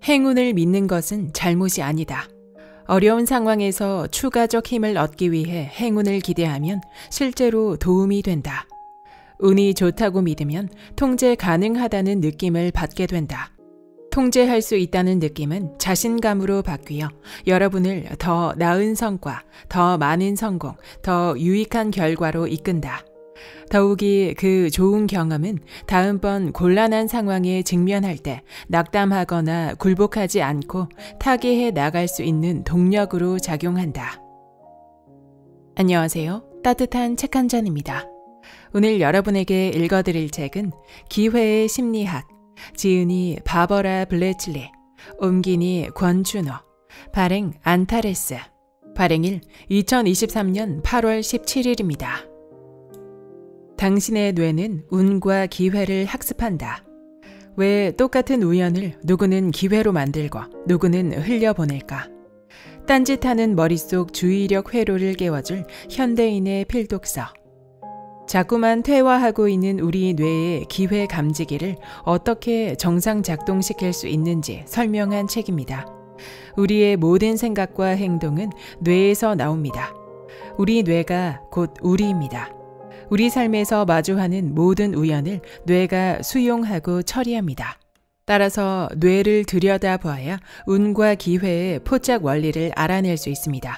행운을 믿는 것은 잘못이 아니다. 어려운 상황에서 추가적 힘을 얻기 위해 행운을 기대하면 실제로 도움이 된다. 운이 좋다고 믿으면 통제 가능하다는 느낌을 받게 된다. 통제할 수 있다는 느낌은 자신감으로 바뀌어 여러분을 더 나은 성과, 더 많은 성공, 더 유익한 결과로 이끈다. 더욱이 그 좋은 경험은 다음번 곤란한 상황에 직면할 때 낙담하거나 굴복하지 않고 타개해 나갈 수 있는 동력으로 작용한다. 안녕하세요. 따뜻한 책 한 잔입니다. 오늘 여러분에게 읽어드릴 책은 기회의 심리학, 지은이 바버라 블래칠리, 옮기니 권준호, 발행 안타레스, 발행일 2023년 8월 17일입니다. 당신의 뇌는 운과 기회를 학습한다. 왜 똑같은 우연을 누구는 기회로 만들고 누구는 흘려보낼까? 딴짓하는 머릿속 주의력 회로를 깨워줄 현대인의 필독서. 자꾸만 퇴화하고 있는 우리 뇌의 기회 감지기를 어떻게 정상 작동시킬 수 있는지 설명한 책입니다. 우리의 모든 생각과 행동은 뇌에서 나옵니다. 우리 뇌가 곧 우리입니다. 우리 삶에서 마주하는 모든 우연을 뇌가 수용하고 처리합니다. 따라서 뇌를 들여다보아야 운과 기회의 포착 원리를 알아낼 수 있습니다.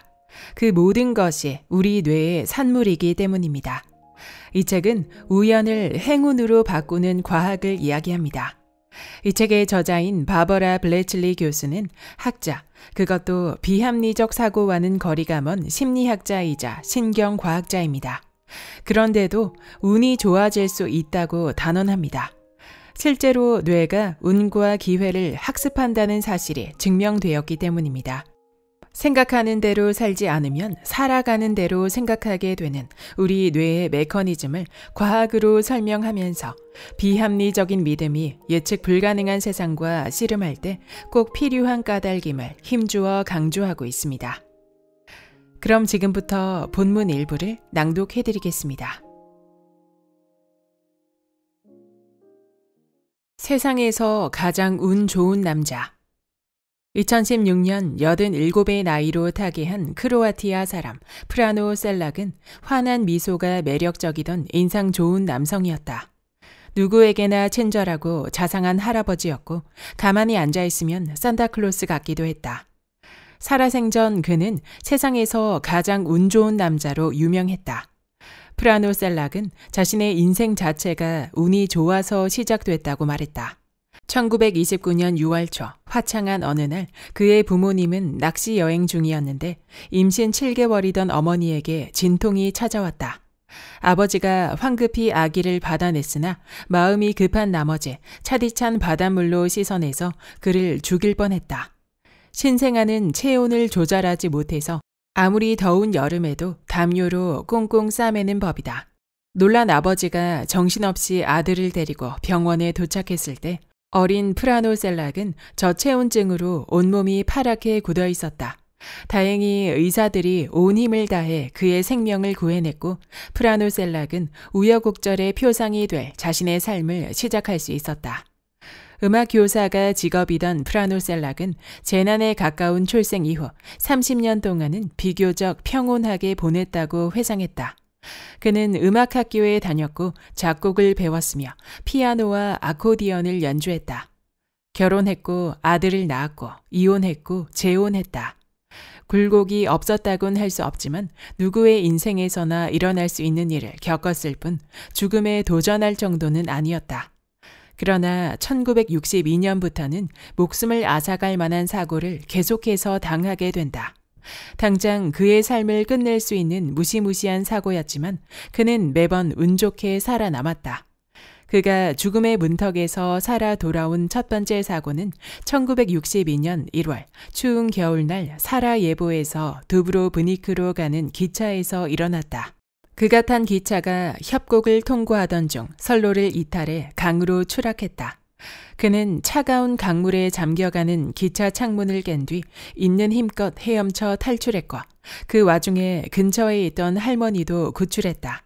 그 모든 것이 우리 뇌의 산물이기 때문입니다. 이 책은 우연을 행운으로 바꾸는 과학을 이야기합니다. 이 책의 저자인 바버라 블래칠리 교수는 학자, 그것도 비합리적 사고와는 거리가 먼 심리학자이자 신경과학자입니다. 그런데도 운이 좋아질 수 있다고 단언합니다. 실제로 뇌가 운과 기회를 학습한다는 사실이 증명되었기 때문입니다. 생각하는 대로 살지 않으면 살아가는 대로 생각하게 되는 우리 뇌의 메커니즘을 과학으로 설명하면서 비합리적인 믿음이 예측 불가능한 세상과 씨름할 때 꼭 필요한 까닭임을 힘주어 강조하고 있습니다. 그럼 지금부터 본문 일부를 낭독해드리겠습니다. 세상에서 가장 운 좋은 남자. 2016년 87의 나이로 타계한 크로아티아 사람 프라노 셀락은 환한 미소가 매력적이던 인상 좋은 남성이었다. 누구에게나 친절하고 자상한 할아버지였고 가만히 앉아있으면 산타클로스 같기도 했다. 살아생전 그는 세상에서 가장 운 좋은 남자로 유명했다. 프라노 셀락은 자신의 인생 자체가 운이 좋아서 시작됐다고 말했다. 1929년 6월 초 화창한 어느 날 그의 부모님은 낚시 여행 중이었는데 임신 7개월이던 어머니에게 진통이 찾아왔다. 아버지가 황급히 아기를 받아냈으나 마음이 급한 나머지 차디찬 바닷물로 씻어내서 그를 죽일 뻔했다. 신생아는 체온을 조절하지 못해서 아무리 더운 여름에도 담요로 꽁꽁 싸매는 법이다. 놀란 아버지가 정신없이 아들을 데리고 병원에 도착했을 때 어린 프라노 셀락은 저체온증으로 온몸이 파랗게 굳어 있었다. 다행히 의사들이 온 힘을 다해 그의 생명을 구해냈고 프라노 셀락은 우여곡절의 표상이 될 자신의 삶을 시작할 수 있었다. 음악 교사가 직업이던 프라노 셀락은 재난에 가까운 출생 이후 30년 동안은 비교적 평온하게 보냈다고 회상했다. 그는 음악학교에 다녔고 작곡을 배웠으며 피아노와 아코디언을 연주했다. 결혼했고 아들을 낳았고 이혼했고 재혼했다. 굴곡이 없었다곤 할 수 없지만 누구의 인생에서나 일어날 수 있는 일을 겪었을 뿐 죽음에 도전할 정도는 아니었다. 그러나 1962년부터는 목숨을 앗아갈 만한 사고를 계속해서 당하게 된다. 당장 그의 삶을 끝낼 수 있는 무시무시한 사고였지만 그는 매번 운 좋게 살아남았다. 그가 죽음의 문턱에서 살아 돌아온 첫 번째 사고는 1962년 1월 추운 겨울날 사라예보에서 두브로브니크로 가는 기차에서 일어났다. 그가 탄 기차가 협곡을 통과하던 중 선로를 이탈해 강으로 추락했다. 그는 차가운 강물에 잠겨가는 기차 창문을 깬 뒤 있는 힘껏 헤엄쳐 탈출했고 그 와중에 근처에 있던 할머니도 구출했다.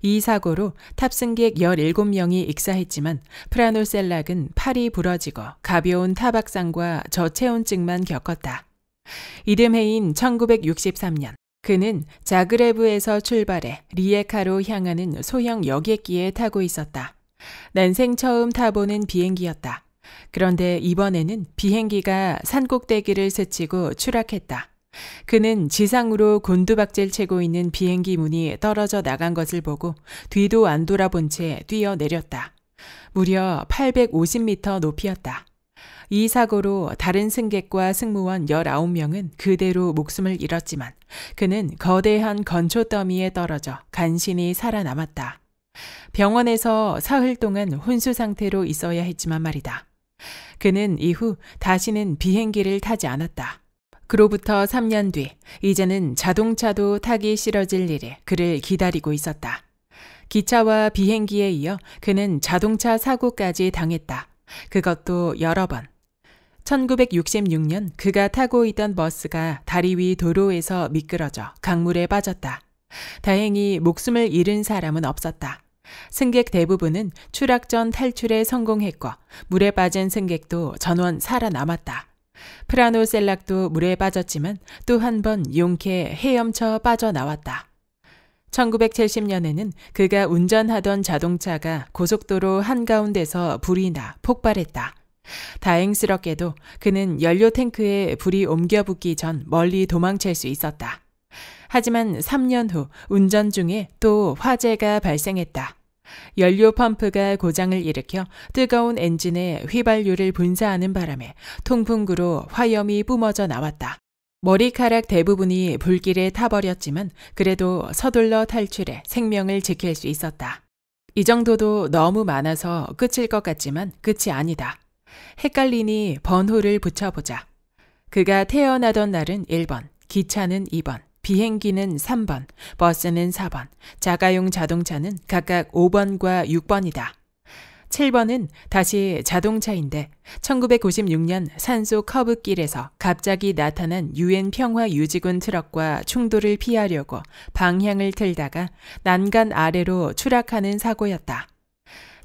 이 사고로 탑승객 17명이 익사했지만 프라노셀락은 팔이 부러지고 가벼운 타박상과 저체온증만 겪었다. 이듬해인 1963년 그는 자그레브에서 출발해 리에카로 향하는 소형 여객기에 타고 있었다. 난생 처음 타보는 비행기였다. 그런데 이번에는 비행기가 산꼭대기를 스치고 추락했다. 그는 지상으로 곤두박질 치고 있는 비행기 문이 떨어져 나간 것을 보고 뒤도 안 돌아본 채 뛰어내렸다. 무려 850m 높이였다. 이 사고로 다른 승객과 승무원 19명은 그대로 목숨을 잃었지만 그는 거대한 건초 더미에 떨어져 간신히 살아남았다. 병원에서 사흘 동안 혼수 상태로 있어야 했지만 말이다. 그는 이후 다시는 비행기를 타지 않았다. 그로부터 3년 뒤 이제는 자동차도 타기 싫어질 일이 그를 기다리고 있었다. 기차와 비행기에 이어 그는 자동차 사고까지 당했다. 그것도 여러 번. 1966년 그가 타고 있던 버스가 다리 위 도로에서 미끄러져 강물에 빠졌다. 다행히 목숨을 잃은 사람은 없었다. 승객 대부분은 추락 전 탈출에 성공했고 물에 빠진 승객도 전원 살아남았다. 프라노셀락도 물에 빠졌지만 또 한 번 용케 헤엄쳐 빠져나왔다. 1970년에는 그가 운전하던 자동차가 고속도로 한가운데서 불이 나 폭발했다. 다행스럽게도 그는 연료 탱크에 불이 옮겨 붙기 전 멀리 도망칠 수 있었다. 하지만 3년 후 운전 중에 또 화재가 발생했다. 연료 펌프가 고장을 일으켜 뜨거운 엔진에 휘발유를 분사하는 바람에 통풍구로 화염이 뿜어져 나왔다. 머리카락 대부분이 불길에 타버렸지만 그래도 서둘러 탈출해 생명을 지킬 수 있었다. 이 정도도 너무 많아서 끝일 것 같지만 끝이 아니다. 헷갈리니 번호를 붙여보자. 그가 태어나던 날은 1번, 기차는 2번, 비행기는 3번, 버스는 4번, 자가용 자동차는 각각 5번과 6번이다. 7번은 다시 자동차인데 1996년 산소 커브길에서 갑자기 나타난 유엔 평화유지군 트럭과 충돌을 피하려고 방향을 틀다가 난간 아래로 추락하는 사고였다.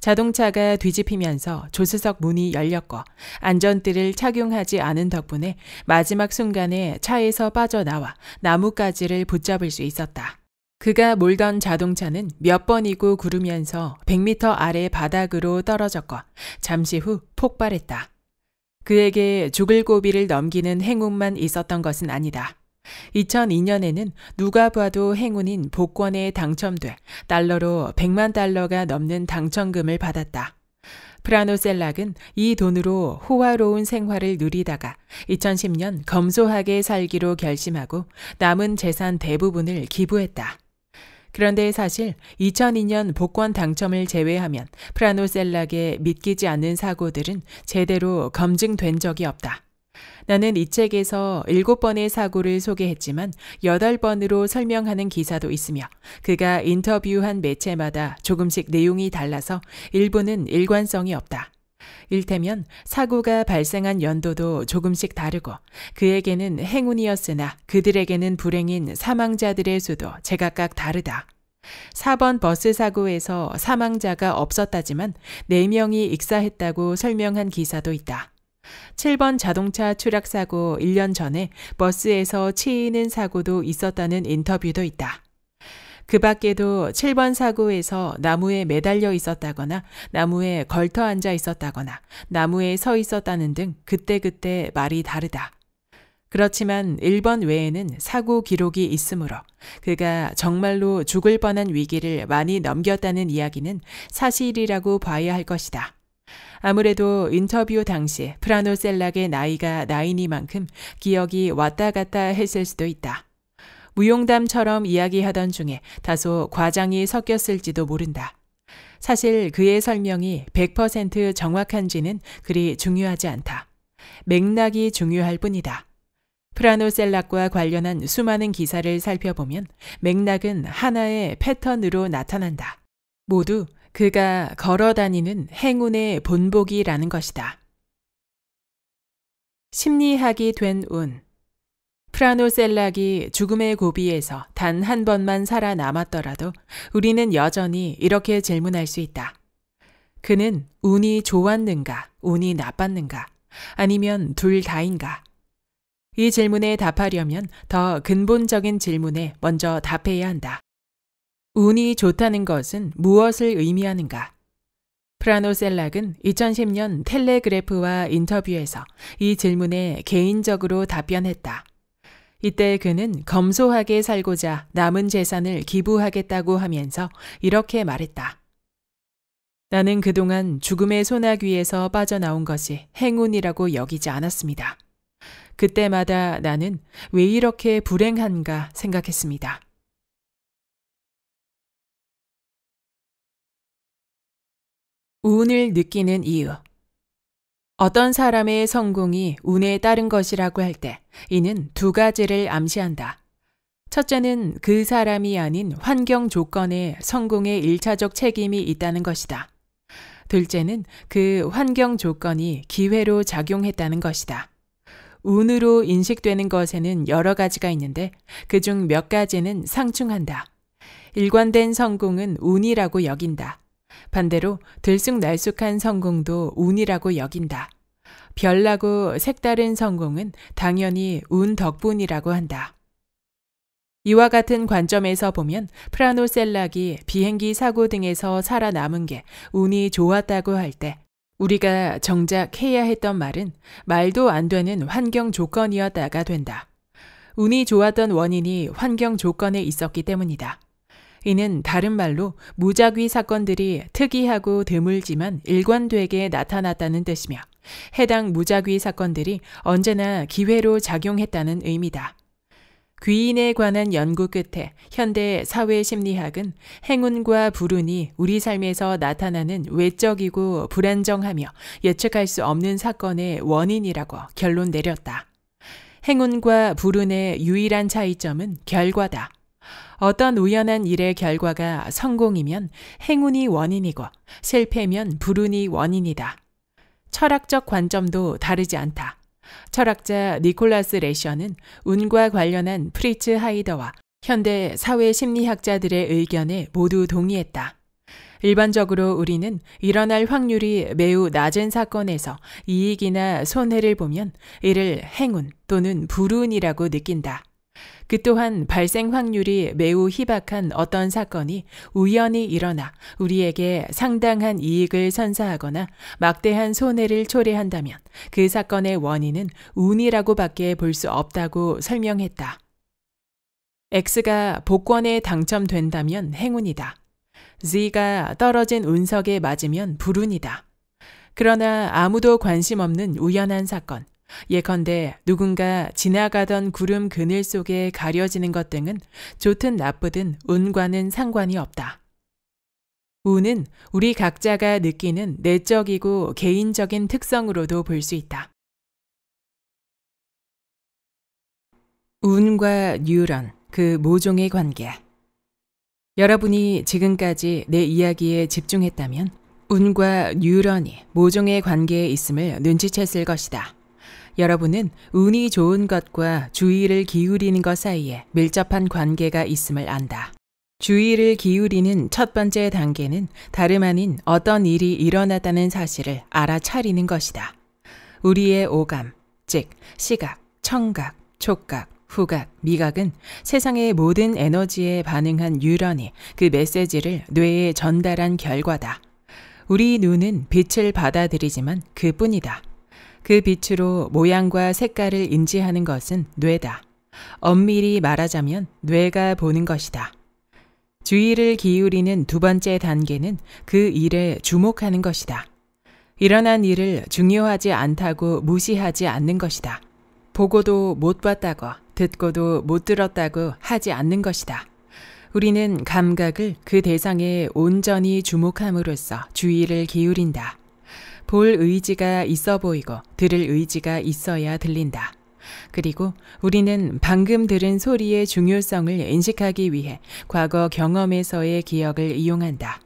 자동차가 뒤집히면서 조수석 문이 열렸고 안전띠를 착용하지 않은 덕분에 마지막 순간에 차에서 빠져나와 나뭇가지를 붙잡을 수 있었다. 그가 몰던 자동차는 몇 번이고 구르면서 100m 아래 바닥으로 떨어졌고 잠시 후 폭발했다. 그에게 죽을 고비를 넘기는 행운만 있었던 것은 아니다. 2002년에는 누가 봐도 행운인 복권에 당첨돼 달러로 100만 달러가 넘는 당첨금을 받았다. 프라노셀락은 이 돈으로 호화로운 생활을 누리다가 2010년 검소하게 살기로 결심하고 남은 재산 대부분을 기부했다. 그런데 사실 2002년 복권 당첨을 제외하면 프라노셀락의 믿기지 않는 사고들은 제대로 검증된 적이 없다. 나는 이 책에서 7번의 사고를 소개했지만 8번으로 설명하는 기사도 있으며 그가 인터뷰한 매체마다 조금씩 내용이 달라서 일부는 일관성이 없다. 일테면 사고가 발생한 연도도 조금씩 다르고 그에게는 행운이었으나 그들에게는 불행인 사망자들의 수도 제각각 다르다. 4번 버스 사고에서 사망자가 없었다지만 4명이 익사했다고 설명한 기사도 있다. 7번 자동차 추락 사고 1년 전에 버스에서 치이는 사고도 있었다는 인터뷰도 있다. 그 밖에도 7번 사고에서 나무에 매달려 있었다거나 나무에 걸터 앉아 있었다거나 나무에 서 있었다는 등 그때그때 말이 다르다. 그렇지만 1번 외에는 사고 기록이 있으므로 그가 정말로 죽을 뻔한 위기를 많이 넘겼다는 이야기는 사실이라고 봐야 할 것이다. 아무래도 인터뷰 당시 프라노셀락의 나이가 나이니만큼 기억이 왔다 갔다 했을 수도 있다. 무용담처럼 이야기하던 중에 다소 과장이 섞였을지도 모른다. 사실 그의 설명이 100% 정확한지는 그리 중요하지 않다. 맥락이 중요할 뿐이다. 프라노셀락과 관련한 수많은 기사를 살펴보면 맥락은 하나의 패턴으로 나타난다. 모두 그가 걸어다니는 행운의 본보기라는 것이다. 심리학이 된 운. 프라노셀락이 죽음의 고비에서 단 한 번만 살아남았더라도 우리는 여전히 이렇게 질문할 수 있다. 그는 운이 좋았는가, 운이 나빴는가, 아니면 둘 다인가? 이 질문에 답하려면 더 근본적인 질문에 먼저 답해야 한다. 운이 좋다는 것은 무엇을 의미하는가? 프라노셀락은 2010년 텔레그래프와 인터뷰에서 이 질문에 개인적으로 답변했다. 이때 그는 검소하게 살고자 남은 재산을 기부하겠다고 하면서 이렇게 말했다. 나는 그동안 죽음의 소나귀에서 빠져나온 것이 행운이라고 여기지 않았습니다. 그때마다 나는 왜 이렇게 불행한가 생각했습니다. 운을 느끼는 이유. 어떤 사람의 성공이 운에 따른 것이라고 할 때 이는 두 가지를 암시한다. 첫째는 그 사람이 아닌 환경 조건에 성공의 일차적 책임이 있다는 것이다. 둘째는 그 환경 조건이 기회로 작용했다는 것이다. 운으로 인식되는 것에는 여러 가지가 있는데 그중 몇 가지는 상충한다. 일관된 성공은 운이라고 여긴다. 반대로 들쑥날쑥한 성공도 운이라고 여긴다. 별나고 색다른 성공은 당연히 운 덕분이라고 한다. 이와 같은 관점에서 보면 프라노셀락이 비행기 사고 등에서 살아남은 게 운이 좋았다고 할 때 우리가 정작 해야 했던 말은 말도 안 되는 환경 조건이었다가 된다. 운이 좋았던 원인이 환경 조건에 있었기 때문이다. 이는 다른 말로 무작위 사건들이 특이하고 드물지만 일관되게 나타났다는 뜻이며 해당 무작위 사건들이 언제나 기회로 작용했다는 의미다. 귀인에 관한 연구 끝에 현대 사회심리학은 행운과 불운이 우리 삶에서 나타나는 외적이고 불안정하며 예측할 수 없는 사건의 원인이라고 결론 내렸다. 행운과 불운의 유일한 차이점은 결과다. 어떤 우연한 일의 결과가 성공이면 행운이 원인이고 실패면 불운이 원인이다. 철학적 관점도 다르지 않다. 철학자 니콜라스 레셔는 운과 관련한 프리츠 하이더와 현대 사회심리학자들의 의견에 모두 동의했다. 일반적으로 우리는 일어날 확률이 매우 낮은 사건에서 이익이나 손해를 보면 이를 행운 또는 불운이라고 느낀다. 그 또한 발생 확률이 매우 희박한 어떤 사건이 우연히 일어나 우리에게 상당한 이익을 선사하거나 막대한 손해를 초래한다면 그 사건의 원인은 운이라고 밖에 볼 수 없다고 설명했다. X가 복권에 당첨된다면 행운이다. Z가 떨어진 운석에 맞으면 불운이다. 그러나 아무도 관심 없는 우연한 사건, 예컨대 누군가 지나가던 구름 그늘 속에 가려지는 것 등은 좋든 나쁘든 운과는 상관이 없다. 운은 우리 각자가 느끼는 내적이고 개인적인 특성으로도 볼 수 있다. 운과 뉴런, 그 모종의 관계. 여러분이 지금까지 내 이야기에 집중했다면 운과 뉴런이 모종의 관계에 있음을 눈치챘을 것이다. 여러분은 운이 좋은 것과 주의를 기울이는 것 사이에 밀접한 관계가 있음을 안다. 주의를 기울이는 첫 번째 단계는 다름 아닌 어떤 일이 일어났다는 사실을 알아차리는 것이다. 우리의 오감, 즉 시각, 청각, 촉각, 후각, 미각은 세상의 모든 에너지에 반응한 뉴런이 그 메시지를 뇌에 전달한 결과다. 우리 눈은 빛을 받아들이지만 그뿐이다. 그 빛으로 모양과 색깔을 인지하는 것은 뇌다. 엄밀히 말하자면 뇌가 보는 것이다. 주의를 기울이는 두 번째 단계는 그 일에 주목하는 것이다. 일어난 일을 중요하지 않다고 무시하지 않는 것이다. 보고도 못 봤다고, 듣고도 못 들었다고 하지 않는 것이다. 우리는 감각을 그 대상에 온전히 주목함으로써 주의를 기울인다. 볼 의지가 있어 보이고 들을 의지가 있어야 들린다. 그리고 우리는 방금 들은 소리의 중요성을 인식하기 위해 과거 경험에서의 기억을 이용한다.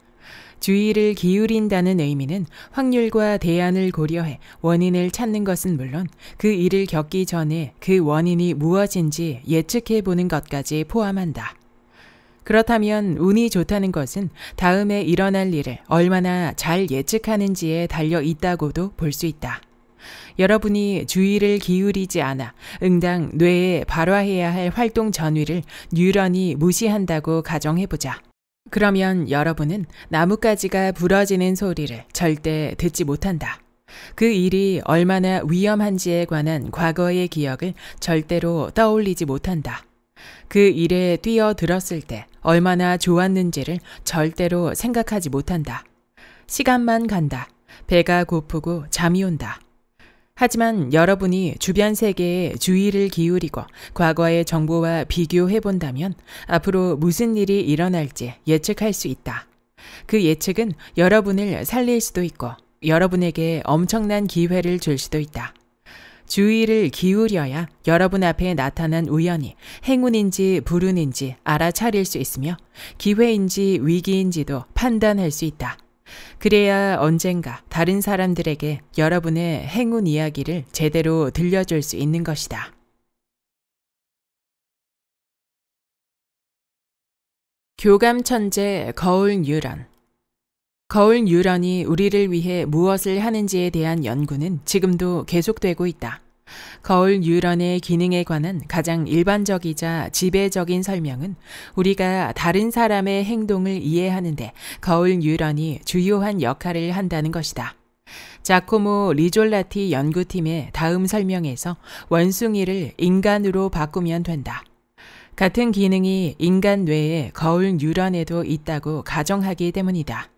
주의를 기울인다는 의미는 확률과 대안을 고려해 원인을 찾는 것은 물론 그 일을 겪기 전에 그 원인이 무엇인지 예측해 보는 것까지 포함한다. 그렇다면 운이 좋다는 것은 다음에 일어날 일을 얼마나 잘 예측하는지에 달려 있다고도 볼 수 있다. 여러분이 주의를 기울이지 않아 응당 뇌에 발화해야 할 활동 전위를 뉴런이 무시한다고 가정해보자. 그러면 여러분은 나뭇가지가 부러지는 소리를 절대 듣지 못한다. 그 일이 얼마나 위험한지에 관한 과거의 기억을 절대로 떠올리지 못한다. 그 일에 뛰어들었을 때 얼마나 좋았는지를 절대로 생각하지 못한다. 시간만 간다. 배가 고프고 잠이 온다. 하지만 여러분이 주변 세계에 주의를 기울이고 과거의 정보와 비교해 본다면 앞으로 무슨 일이 일어날지 예측할 수 있다. 그 예측은 여러분을 살릴 수도 있고 여러분에게 엄청난 기회를 줄 수도 있다. 주의를 기울여야 여러분 앞에 나타난 우연이 행운인지 불운인지 알아차릴 수 있으며 기회인지 위기인지도 판단할 수 있다. 그래야 언젠가 다른 사람들에게 여러분의 행운 이야기를 제대로 들려줄 수 있는 것이다. 교감 천재 거울 뉴런. 거울 뉴런이 우리를 위해 무엇을 하는지에 대한 연구는 지금도 계속되고 있다. 거울 뉴런의 기능에 관한 가장 일반적이자 지배적인 설명은 우리가 다른 사람의 행동을 이해하는데 거울 뉴런이 주요한 역할을 한다는 것이다. 자코모 리졸라티 연구팀의 다음 설명에서 원숭이를 인간으로 바꾸면 된다. 같은 기능이 인간 뇌의 거울 뉴런에도 있다고 가정하기 때문이다.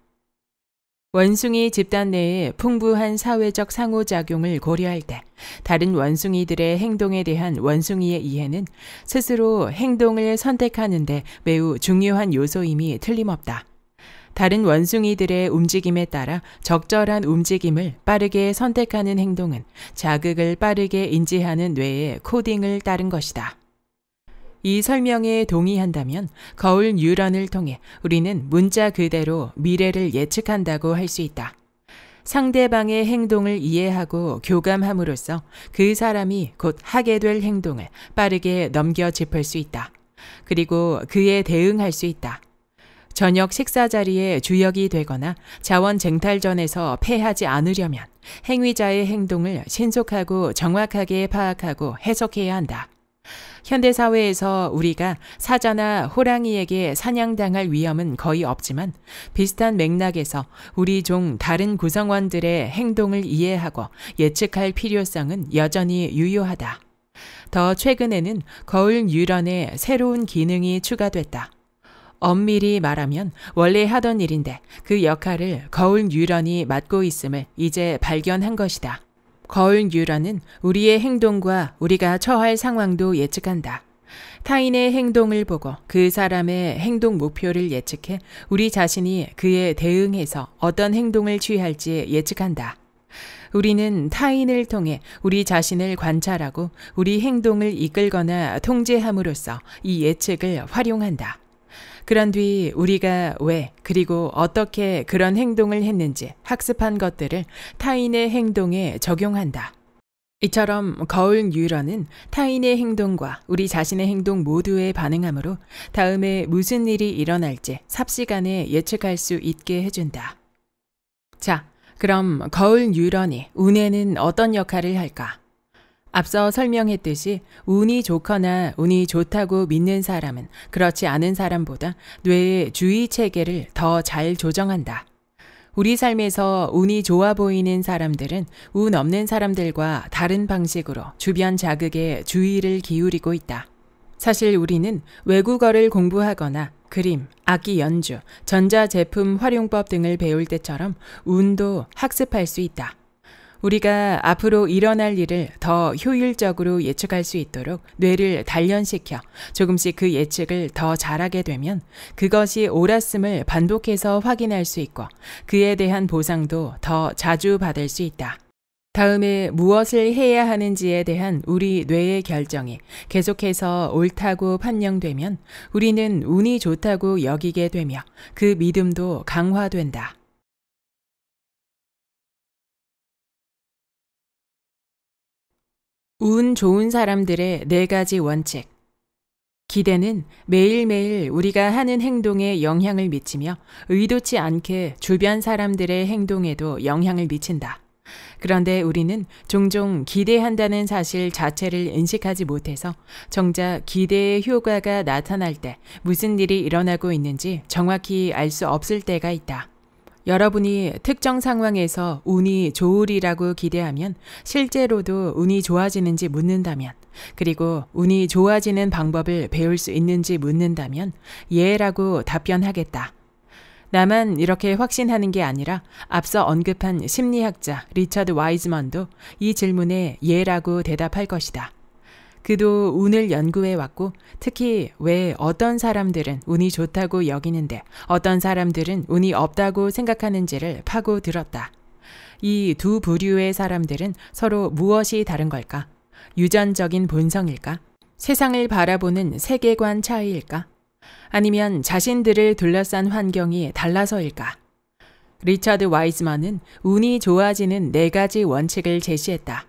원숭이 집단 내의 풍부한 사회적 상호작용을 고려할 때 다른 원숭이들의 행동에 대한 원숭이의 이해는 스스로 행동을 선택하는 데 매우 중요한 요소임이 틀림없다. 다른 원숭이들의 움직임에 따라 적절한 움직임을 빠르게 선택하는 행동은 자극을 빠르게 인지하는 뇌의 코딩을 따른 것이다. 이 설명에 동의한다면 거울 뉴런을 통해 우리는 문자 그대로 미래를 예측한다고 할 수 있다. 상대방의 행동을 이해하고 교감함으로써 그 사람이 곧 하게 될 행동을 빠르게 넘겨 짚을 수 있다. 그리고 그에 대응할 수 있다. 저녁 식사 자리에 주역이 되거나 자원 쟁탈전에서 패하지 않으려면 행위자의 행동을 신속하고 정확하게 파악하고 해석해야 한다. 현대사회에서 우리가 사자나 호랑이에게 사냥당할 위험은 거의 없지만 비슷한 맥락에서 우리 종 다른 구성원들의 행동을 이해하고 예측할 필요성은 여전히 유효하다. 더 최근에는 거울 뉴런에 새로운 기능이 추가됐다. 엄밀히 말하면 원래 하던 일인데 그 역할을 거울 뉴런이 맡고 있음을 이제 발견한 것이다. 거울 뉴런은 우리의 행동과 우리가 처할 상황도 예측한다. 타인의 행동을 보고 그 사람의 행동 목표를 예측해 우리 자신이 그에 대응해서 어떤 행동을 취할지 예측한다. 우리는 타인을 통해 우리 자신을 관찰하고 우리 행동을 이끌거나 통제함으로써 이 예측을 활용한다. 그런 뒤 우리가 왜 그리고 어떻게 그런 행동을 했는지 학습한 것들을 타인의 행동에 적용한다. 이처럼 거울 뉴런은 타인의 행동과 우리 자신의 행동 모두에 반응하므로 다음에 무슨 일이 일어날지 삽시간에 예측할 수 있게 해준다. 자, 그럼 거울 뉴런이 운에는 어떤 역할을 할까? 앞서 설명했듯이 운이 좋거나 운이 좋다고 믿는 사람은 그렇지 않은 사람보다 뇌의 주의 체계를 더 잘 조정한다. 우리 삶에서 운이 좋아 보이는 사람들은 운 없는 사람들과 다른 방식으로 주변 자극에 주의를 기울이고 있다. 사실 우리는 외국어를 공부하거나 그림, 악기 연주, 전자제품 활용법 등을 배울 때처럼 운도 학습할 수 있다. 우리가 앞으로 일어날 일을 더 효율적으로 예측할 수 있도록 뇌를 단련시켜 조금씩 그 예측을 더 잘하게 되면 그것이 옳았음을 반복해서 확인할 수 있고 그에 대한 보상도 더 자주 받을 수 있다. 다음에 무엇을 해야 하는지에 대한 우리 뇌의 결정이 계속해서 옳다고 판명되면 우리는 운이 좋다고 여기게 되며 그 믿음도 강화된다. 운 좋은 사람들의 4가지 원칙. 기대는 매일매일 우리가 하는 행동에 영향을 미치며 의도치 않게 주변 사람들의 행동에도 영향을 미친다. 그런데 우리는 종종 기대한다는 사실 자체를 인식하지 못해서 정작 기대의 효과가 나타날 때 무슨 일이 일어나고 있는지 정확히 알 수 없을 때가 있다. 여러분이 특정 상황에서 운이 좋으리라고 기대하면 실제로도 운이 좋아지는지 묻는다면, 그리고 운이 좋아지는 방법을 배울 수 있는지 묻는다면 예라고 답변하겠다. 나만 이렇게 확신하는 게 아니라 앞서 언급한 심리학자 리처드 와이즈먼도 이 질문에 예라고 대답할 것이다. 그도 운을 연구해 왔고 특히 왜 어떤 사람들은 운이 좋다고 여기는데 어떤 사람들은 운이 없다고 생각하는지를 파고 들었다. 이 두 부류의 사람들은 서로 무엇이 다른 걸까? 유전적인 본성일까? 세상을 바라보는 세계관 차이일까? 아니면 자신들을 둘러싼 환경이 달라서일까? 리처드 와이즈먼은 운이 좋아지는 4가지 원칙을 제시했다.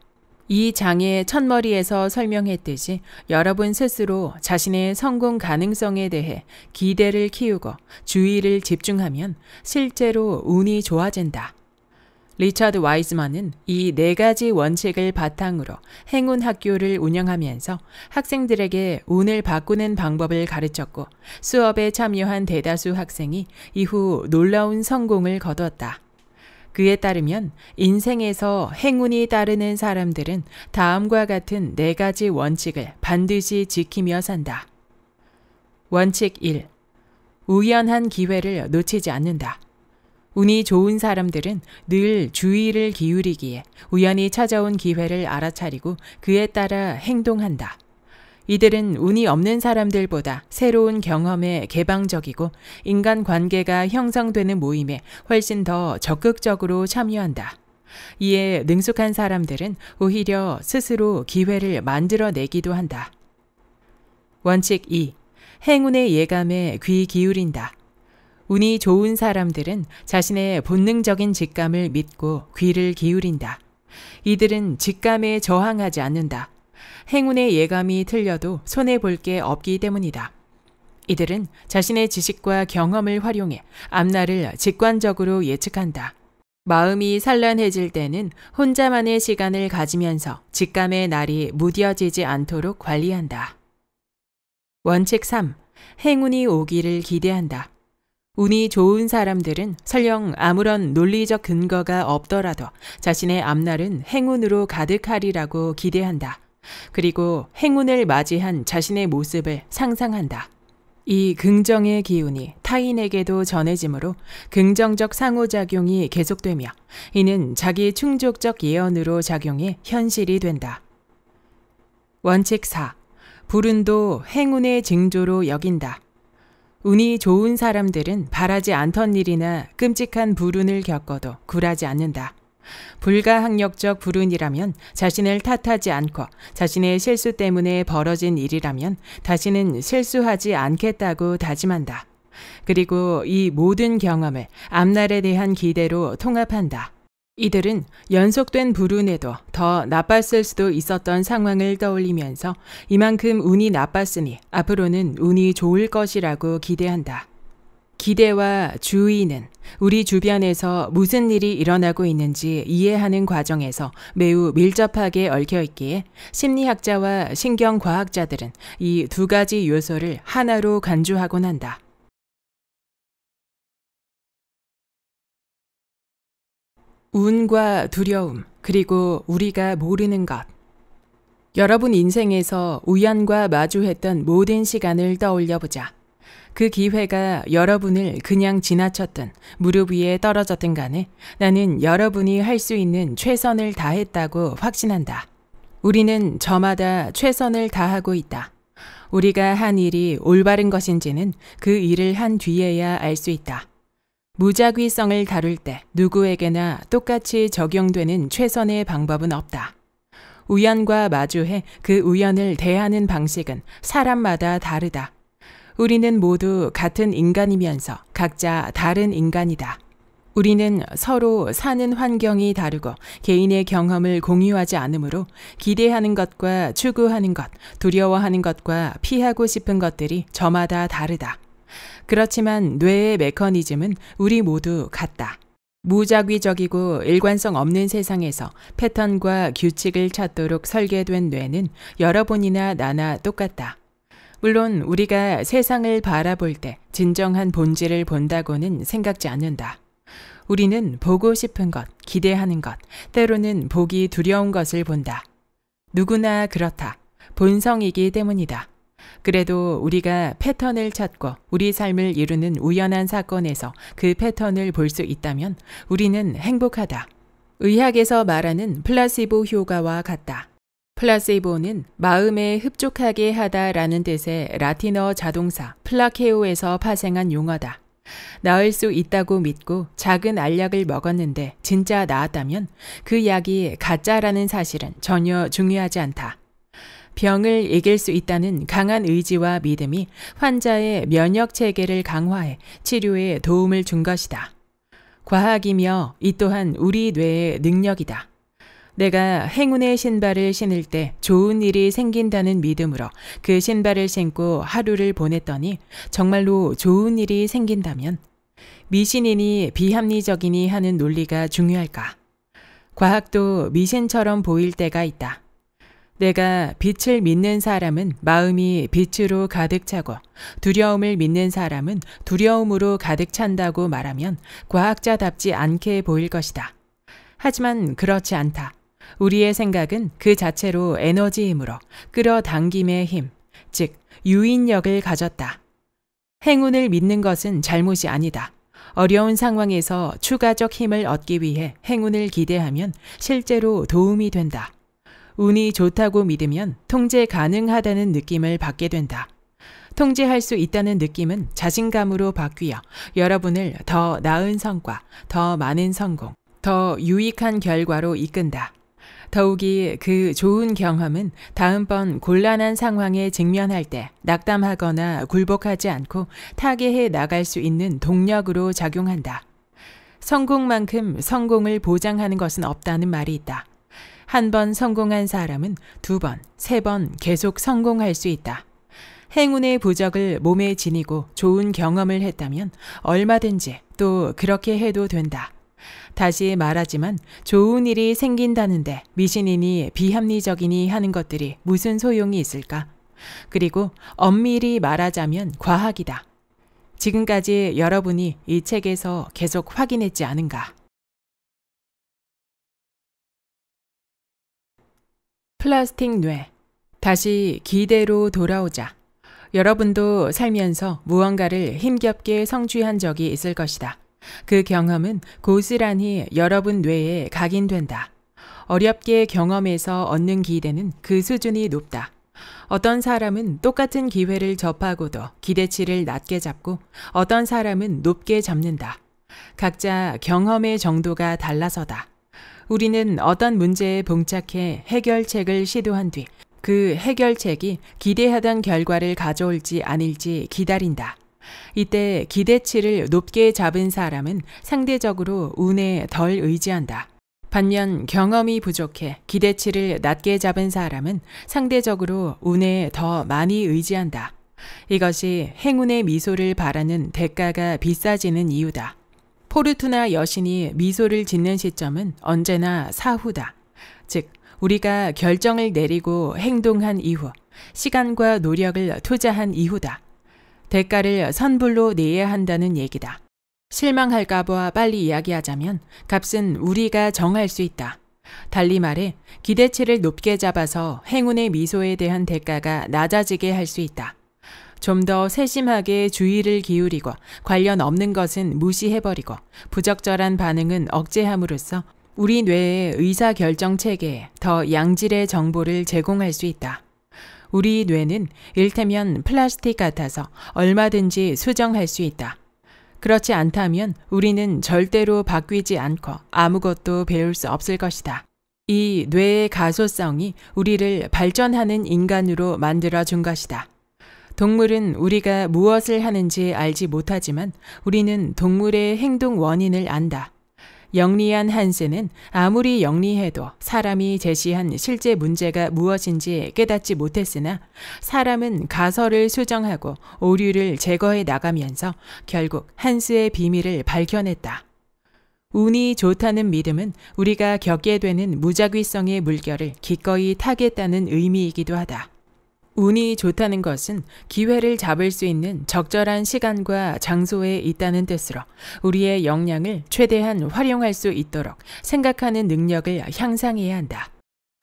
이 장의 첫머리에서 설명했듯이 여러분 스스로 자신의 성공 가능성에 대해 기대를 키우고 주의를 집중하면 실제로 운이 좋아진다. 리처드 와이즈먼은 이 4가지 원칙을 바탕으로 행운 학교를 운영하면서 학생들에게 운을 바꾸는 방법을 가르쳤고 수업에 참여한 대다수 학생이 이후 놀라운 성공을 거두었다. 그에 따르면 인생에서 행운이 따르는 사람들은 다음과 같은 4가지 원칙을 반드시 지키며 산다. 원칙 1. 우연한 기회를 놓치지 않는다. 운이 좋은 사람들은 늘 주의를 기울이기에 우연히 찾아온 기회를 알아차리고 그에 따라 행동한다. 이들은 운이 없는 사람들보다 새로운 경험에 개방적이고 인간관계가 형성되는 모임에 훨씬 더 적극적으로 참여한다. 이에 능숙한 사람들은 오히려 스스로 기회를 만들어내기도 한다. 원칙 2. 행운의 예감에 귀 기울인다. 운이 좋은 사람들은 자신의 본능적인 직감을 믿고 귀를 기울인다. 이들은 직감에 저항하지 않는다. 행운의 예감이 틀려도 손해볼 게 없기 때문이다. 이들은 자신의 지식과 경험을 활용해 앞날을 직관적으로 예측한다. 마음이 산란해질 때는 혼자만의 시간을 가지면서 직감의 날이 무뎌지지 않도록 관리한다. 원칙 3. 행운이 오기를 기대한다. 운이 좋은 사람들은 설령 아무런 논리적 근거가 없더라도 자신의 앞날은 행운으로 가득하리라고 기대한다. 그리고 행운을 맞이한 자신의 모습을 상상한다. 이 긍정의 기운이 타인에게도 전해지므로 긍정적 상호작용이 계속되며 이는 자기 충족적 예언으로 작용해 현실이 된다. 원칙 4. 불운도 행운의 징조로 여긴다. 운이 좋은 사람들은 바라지 않던 일이나 끔찍한 불운을 겪어도 굴하지 않는다. 불가항력적 불운이라면 자신을 탓하지 않고 자신의 실수 때문에 벌어진 일이라면 다시는 실수하지 않겠다고 다짐한다. 그리고 이 모든 경험을 앞날에 대한 기대로 통합한다. 이들은 연속된 불운에도 더 나빴을 수도 있었던 상황을 떠올리면서 이만큼 운이 나빴으니 앞으로는 운이 좋을 것이라고 기대한다. 기대와 주의는 우리 주변에서 무슨 일이 일어나고 있는지 이해하는 과정에서 매우 밀접하게 얽혀 있기에 심리학자와 신경과학자들은 이 2가지 요소를 하나로 간주하곤 한다. 운과 두려움, 그리고 우리가 모르는 것. 여러분 인생에서 우연과 마주했던 모든 시간을 떠올려보자. 그 기회가 여러분을 그냥 지나쳤든 무릎 위에 떨어졌든 간에 나는 여러분이 할 수 있는 최선을 다했다고 확신한다. 우리는 저마다 최선을 다하고 있다. 우리가 한 일이 올바른 것인지는 그 일을 한 뒤에야 알 수 있다. 무작위성을 다룰 때 누구에게나 똑같이 적용되는 최선의 방법은 없다. 우연과 마주해 그 우연을 대하는 방식은 사람마다 다르다. 우리는 모두 같은 인간이면서 각자 다른 인간이다. 우리는 서로 사는 환경이 다르고 개인의 경험을 공유하지 않으므로 기대하는 것과 추구하는 것, 두려워하는 것과 피하고 싶은 것들이 저마다 다르다. 그렇지만 뇌의 메커니즘은 우리 모두 같다. 무작위적이고 일관성 없는 세상에서 패턴과 규칙을 찾도록 설계된 뇌는 여러분이나 나나 똑같다. 물론 우리가 세상을 바라볼 때 진정한 본질을 본다고는 생각지 않는다. 우리는 보고 싶은 것, 기대하는 것, 때로는 보기 두려운 것을 본다. 누구나 그렇다. 본성이기 때문이다. 그래도 우리가 패턴을 찾고 우리 삶을 이루는 우연한 사건에서 그 패턴을 볼 수 있다면 우리는 행복하다. 의학에서 말하는 플라시보 효과와 같다. 플라시보는 마음에 흡족하게 하다라는 뜻의 라틴어 자동사 플라케오에서 파생한 용어다. 나을 수 있다고 믿고 작은 알약을 먹었는데 진짜 나았다면 그 약이 가짜라는 사실은 전혀 중요하지 않다. 병을 이길 수 있다는 강한 의지와 믿음이 환자의 면역 체계를 강화해 치료에 도움을 준 것이다. 과학이며 이 또한 우리 뇌의 능력이다. 내가 행운의 신발을 신을 때 좋은 일이 생긴다는 믿음으로 그 신발을 신고 하루를 보냈더니 정말로 좋은 일이 생긴다면 미신이니 비합리적이니 하는 논리가 중요할까? 과학도 미신처럼 보일 때가 있다. 내가 빛을 믿는 사람은 마음이 빛으로 가득 차고 두려움을 믿는 사람은 두려움으로 가득 찬다고 말하면 과학자답지 않게 보일 것이다. 하지만 그렇지 않다. 우리의 생각은 그 자체로 에너지이므로 끌어당김의 힘, 즉 유인력을 가졌다. 행운을 믿는 것은 잘못이 아니다. 어려운 상황에서 추가적 힘을 얻기 위해 행운을 기대하면 실제로 도움이 된다. 운이 좋다고 믿으면 통제 가능하다는 느낌을 받게 된다. 통제할 수 있다는 느낌은 자신감으로 바뀌어 여러분을 더 나은 성과, 더 많은 성공, 더 유익한 결과로 이끈다. 더욱이 그 좋은 경험은 다음번 곤란한 상황에 직면할 때 낙담하거나 굴복하지 않고 타개해 나갈 수 있는 동력으로 작용한다. 성공만큼 성공을 보장하는 것은 없다는 말이 있다. 한 번 성공한 사람은 두 번, 세 번 계속 성공할 수 있다. 행운의 부적을 몸에 지니고 좋은 경험을 했다면 얼마든지 또 그렇게 해도 된다. 다시 말하지만 좋은 일이 생긴다는데 미신이니 비합리적이니 하는 것들이 무슨 소용이 있을까? 그리고 엄밀히 말하자면 과학이다. 지금까지 여러분이 이 책에서 계속 확인했지 않은가? 플라스틱 뇌. 다시 기대로 돌아오자. 여러분도 살면서 무언가를 힘겹게 성취한 적이 있을 것이다. 그 경험은 고스란히 여러분 뇌에 각인된다. 어렵게 경험해서 얻는 기대는 그 수준이 높다. 어떤 사람은 똑같은 기회를 접하고도 기대치를 낮게 잡고 어떤 사람은 높게 잡는다. 각자 경험의 정도가 달라서다. 우리는 어떤 문제에 봉착해 해결책을 시도한 뒤 그 해결책이 기대하던 결과를 가져올지 아닐지 기다린다. 이때 기대치를 높게 잡은 사람은 상대적으로 운에 덜 의지한다. 반면 경험이 부족해 기대치를 낮게 잡은 사람은 상대적으로 운에 더 많이 의지한다. 이것이 행운의 미소를 바라는 대가가 비싸지는 이유다. 포르투나 여신이 미소를 짓는 시점은 언제나 사후다. 즉, 우리가 결정을 내리고 행동한 이후, 시간과 노력을 투자한 이후다. 대가를 선불로 내야 한다는 얘기다. 실망할까봐 빨리 이야기하자면 값은 우리가 정할 수 있다. 달리 말해 기대치를 높게 잡아서 행운의 미소에 대한 대가가 낮아지게 할 수 있다. 좀 더 세심하게 주의를 기울이고 관련 없는 것은 무시해버리고 부적절한 반응은 억제함으로써 우리 뇌의 의사결정 체계에 더 양질의 정보를 제공할 수 있다. 우리 뇌는 일테면 플라스틱 같아서 얼마든지 수정할 수 있다. 그렇지 않다면 우리는 절대로 바뀌지 않고 아무것도 배울 수 없을 것이다. 이 뇌의 가소성이 우리를 발전하는 인간으로 만들어준 것이다. 동물은 우리가 무엇을 하는지 알지 못하지만 우리는 동물의 행동 원인을 안다. 영리한 한스는 아무리 영리해도 사람이 제시한 실제 문제가 무엇인지 깨닫지 못했으나 사람은 가설을 수정하고 오류를 제거해 나가면서 결국 한스의 비밀을 밝혀냈다. 운이 좋다는 믿음은 우리가 겪게 되는 무작위성의 물결을 기꺼이 타겠다는 의미이기도 하다. 운이 좋다는 것은 기회를 잡을 수 있는 적절한 시간과 장소에 있다는 뜻으로 우리의 역량을 최대한 활용할 수 있도록 생각하는 능력을 향상해야 한다.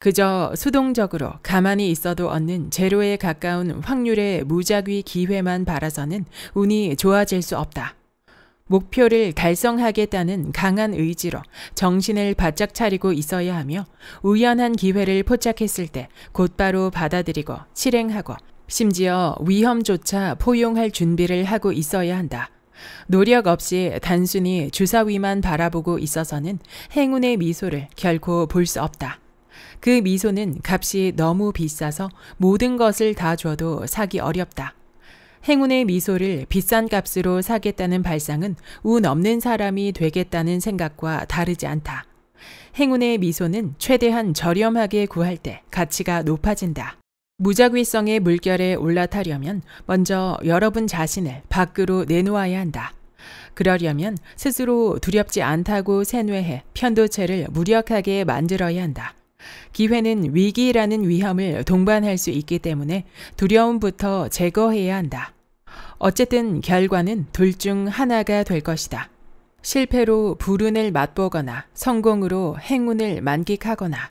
그저 수동적으로 가만히 있어도 얻는 제로에 가까운 확률의 무작위 기회만 바라서는 운이 좋아질 수 없다. 목표를 달성하겠다는 강한 의지로 정신을 바짝 차리고 있어야 하며 우연한 기회를 포착했을 때 곧바로 받아들이고 실행하고 심지어 위험조차 포용할 준비를 하고 있어야 한다. 노력 없이 단순히 주사위만 바라보고 있어서는 행운의 미소를 결코 볼 수 없다. 그 미소는 값이 너무 비싸서 모든 것을 다 줘도 사기 어렵다. 행운의 미소를 비싼 값으로 사겠다는 발상은 운 없는 사람이 되겠다는 생각과 다르지 않다. 행운의 미소는 최대한 저렴하게 구할 때 가치가 높아진다. 무작위성의 물결에 올라타려면 먼저 여러분 자신을 밖으로 내놓아야 한다. 그러려면 스스로 두렵지 않다고 세뇌해 편도체를 무력하게 만들어야 한다. 기회는 위기라는 위험을 동반할 수 있기 때문에 두려움부터 제거해야 한다. 어쨌든 결과는 둘 중 하나가 될 것이다. 실패로 불운을 맛보거나 성공으로 행운을 만끽하거나.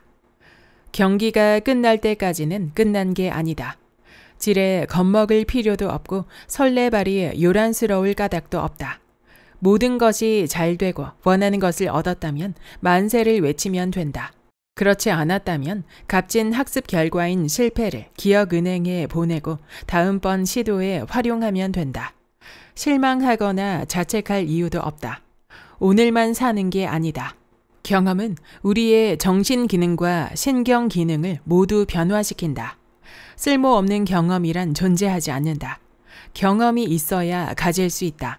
경기가 끝날 때까지는 끝난 게 아니다. 지레 겁먹을 필요도 없고 설레발이 요란스러울 까닭도 없다. 모든 것이 잘 되고 원하는 것을 얻었다면 만세를 외치면 된다. 그렇지 않았다면 값진 학습 결과인 실패를 기억은행에 보내고 다음번 시도에 활용하면 된다. 실망하거나 자책할 이유도 없다. 오늘만 사는 게 아니다. 경험은 우리의 정신 기능과 신경 기능을 모두 변화시킨다. 쓸모없는 경험이란 존재하지 않는다. 경험이 있어야 가질 수 있다.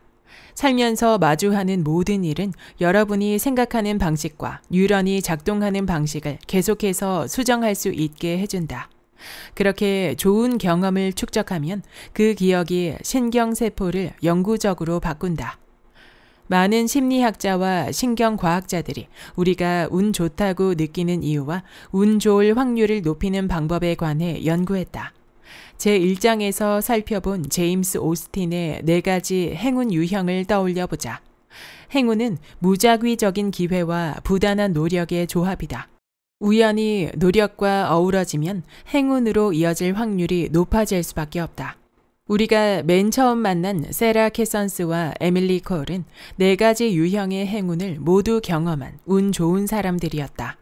살면서 마주하는 모든 일은 여러분이 생각하는 방식과 뉴런이 작동하는 방식을 계속해서 수정할 수 있게 해준다. 그렇게 좋은 경험을 축적하면 그 기억이 신경세포를 영구적으로 바꾼다. 많은 심리학자와 신경과학자들이 우리가 운 좋다고 느끼는 이유와 운 좋을 확률을 높이는 방법에 관해 연구했다. 제1장에서 살펴본 제임스 오스틴의 4가지 행운 유형을 떠올려 보자. 행운은 무작위적인 기회와 부단한 노력의 조합이다. 우연히 노력과 어우러지면 행운으로 이어질 확률이 높아질 수밖에 없다. 우리가 맨 처음 만난 세라 캐선스와 에밀리 콜은 4가지 유형의 행운을 모두 경험한 운 좋은 사람들이었다.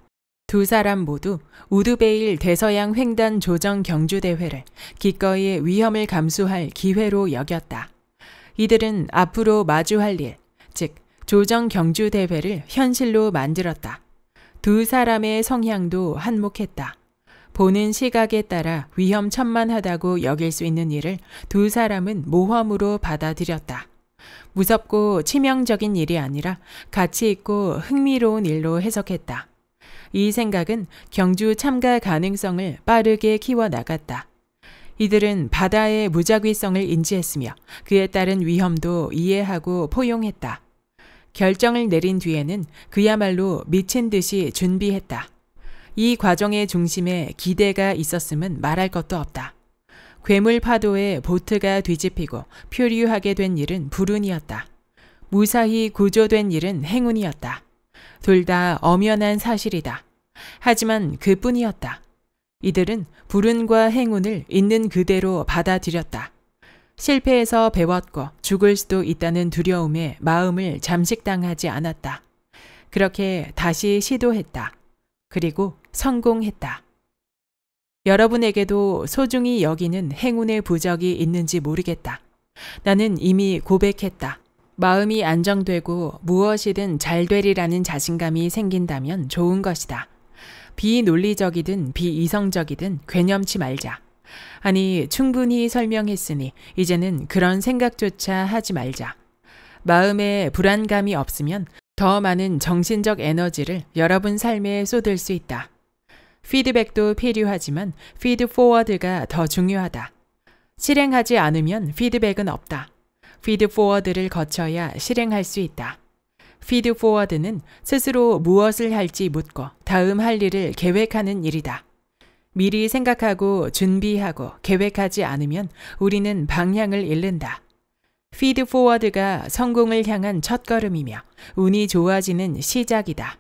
두 사람 모두 우드베일 대서양 횡단 조정 경주 대회를 기꺼이 위험을 감수할 기회로 여겼다. 이들은 앞으로 마주할 일, 즉 조정 경주 대회를 현실로 만들었다. 두 사람의 성향도 한몫했다. 보는 시각에 따라 위험천만하다고 여길 수 있는 일을 두 사람은 모험으로 받아들였다. 무섭고 치명적인 일이 아니라 가치 있고 흥미로운 일로 해석했다. 이 생각은 경주 참가 가능성을 빠르게 키워나갔다. 이들은 바다의 무작위성을 인지했으며 그에 따른 위험도 이해하고 포용했다. 결정을 내린 뒤에는 그야말로 미친 듯이 준비했다. 이 과정의 중심에 기대가 있었음은 말할 것도 없다. 괴물 파도에 보트가 뒤집히고 표류하게 된 일은 불운이었다. 무사히 구조된 일은 행운이었다. 둘 다 엄연한 사실이다. 하지만 그뿐이었다. 이들은 불운과 행운을 있는 그대로 받아들였다. 실패해서 배웠고 죽을 수도 있다는 두려움에 마음을 잠식당하지 않았다. 그렇게 다시 시도했다. 그리고 성공했다. 여러분에게도 소중히 여기는 행운의 부적이 있는지 모르겠다. 나는 이미 고백했다. 마음이 안정되고 무엇이든 잘 되리라는 자신감이 생긴다면 좋은 것이다. 비논리적이든 비이성적이든 괴념치 말자. 아니, 충분히 설명했으니 이제는 그런 생각조차 하지 말자. 마음에 불안감이 없으면 더 많은 정신적 에너지를 여러분 삶에 쏟을 수 있다. 피드백도 필요하지만 피드 포워드가 더 중요하다. 실행하지 않으면 피드백은 없다. 피드 포워드를 거쳐야 실행할 수 있다. 피드 포워드는 스스로 무엇을 할지 묻고 다음 할 일을 계획하는 일이다. 미리 생각하고 준비하고 계획하지 않으면 우리는 방향을 잃는다. 피드 포워드가 성공을 향한 첫걸음이며 운이 좋아지는 시작이다.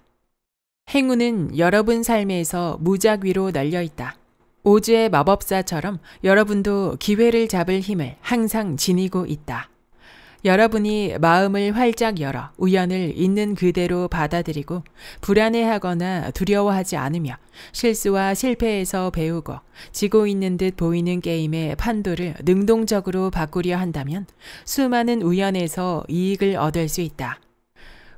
행운은 여러분 삶에서 무작위로 널려 있다. 오즈의 마법사처럼 여러분도 기회를 잡을 힘을 항상 지니고 있다. 여러분이 마음을 활짝 열어 우연을 있는 그대로 받아들이고 불안해하거나 두려워하지 않으며 실수와 실패에서 배우고 지고 있는 듯 보이는 게임의 판도를 능동적으로 바꾸려 한다면 수많은 우연에서 이익을 얻을 수 있다.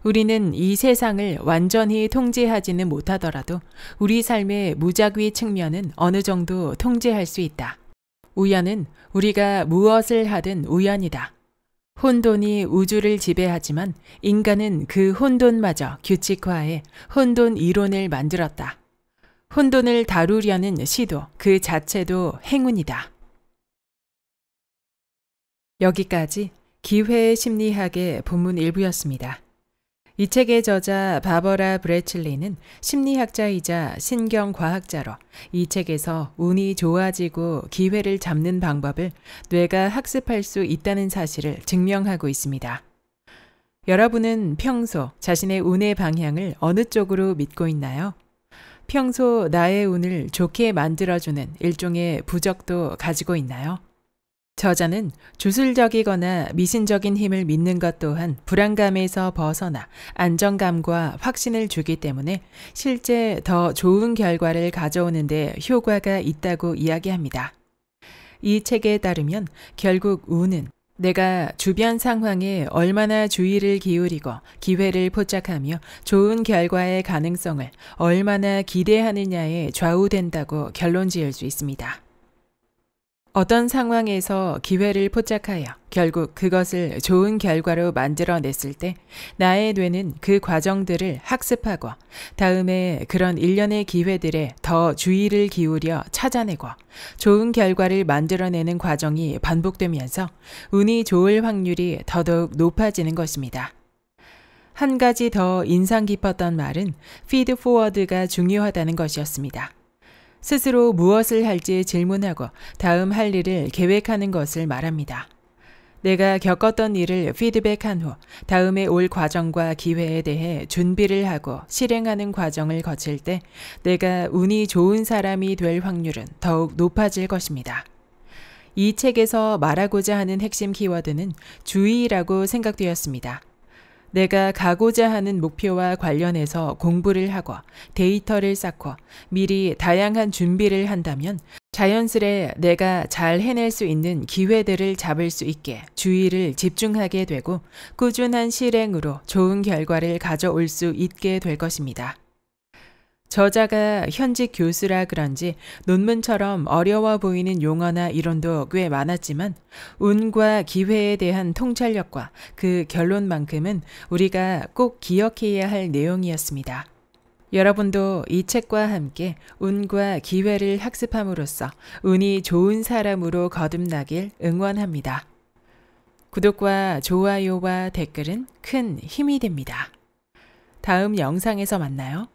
우리는 이 세상을 완전히 통제하지는 못하더라도 우리 삶의 무작위 측면은 어느 정도 통제할 수 있다. 우연은 우리가 무엇을 하든 우연이다. 혼돈이 우주를 지배하지만 인간은 그 혼돈마저 규칙화해 혼돈 이론을 만들었다. 혼돈을 다루려는 시도 그 자체도 행운이다. 여기까지 기회의 심리학의 본문 일부였습니다. 이 책의 저자 바버라 브레칠리는 심리학자이자 신경과학자로 이 책에서 운이 좋아지고 기회를 잡는 방법을 뇌가 학습할 수 있다는 사실을 증명하고 있습니다. 여러분은 평소 자신의 운의 방향을 어느 쪽으로 믿고 있나요? 평소 나의 운을 좋게 만들어주는 일종의 부적도 가지고 있나요? 저자는 주술적이거나 미신적인 힘을 믿는 것 또한 불안감에서 벗어나 안정감과 확신을 주기 때문에 실제 더 좋은 결과를 가져오는 데 효과가 있다고 이야기합니다. 이 책에 따르면 결국 운은 내가 주변 상황에 얼마나 주의를 기울이고 기회를 포착하며 좋은 결과의 가능성을 얼마나 기대하느냐에 좌우된다고 결론 지을 수 있습니다. 어떤 상황에서 기회를 포착하여 결국 그것을 좋은 결과로 만들어냈을 때 나의 뇌는 그 과정들을 학습하고 다음에 그런 일련의 기회들에 더 주의를 기울여 찾아내고 좋은 결과를 만들어내는 과정이 반복되면서 운이 좋을 확률이 더더욱 높아지는 것입니다. 한 가지 더 인상 깊었던 말은 피드 포워드가 중요하다는 것이었습니다. 스스로 무엇을 할지 질문하고 다음 할 일을 계획하는 것을 말합니다. 내가 겪었던 일을 피드백한 후 다음에 올 과정과 기회에 대해 준비를 하고 실행하는 과정을 거칠 때 내가 운이 좋은 사람이 될 확률은 더욱 높아질 것입니다. 이 책에서 말하고자 하는 핵심 키워드는 주의라고 생각되었습니다. 내가 가고자 하는 목표와 관련해서 공부를 하고 데이터를 쌓고 미리 다양한 준비를 한다면 자연스레 내가 잘 해낼 수 있는 기회들을 잡을 수 있게 주의를 집중하게 되고 꾸준한 실행으로 좋은 결과를 가져올 수 있게 될 것입니다. 저자가 현직 교수라 그런지 논문처럼 어려워 보이는 용어나 이론도 꽤 많았지만 운과 기회에 대한 통찰력과 그 결론만큼은 우리가 꼭 기억해야 할 내용이었습니다. 여러분도 이 책과 함께 운과 기회를 학습함으로써 운이 좋은 사람으로 거듭나길 응원합니다. 구독과 좋아요와 댓글은 큰 힘이 됩니다. 다음 영상에서 만나요.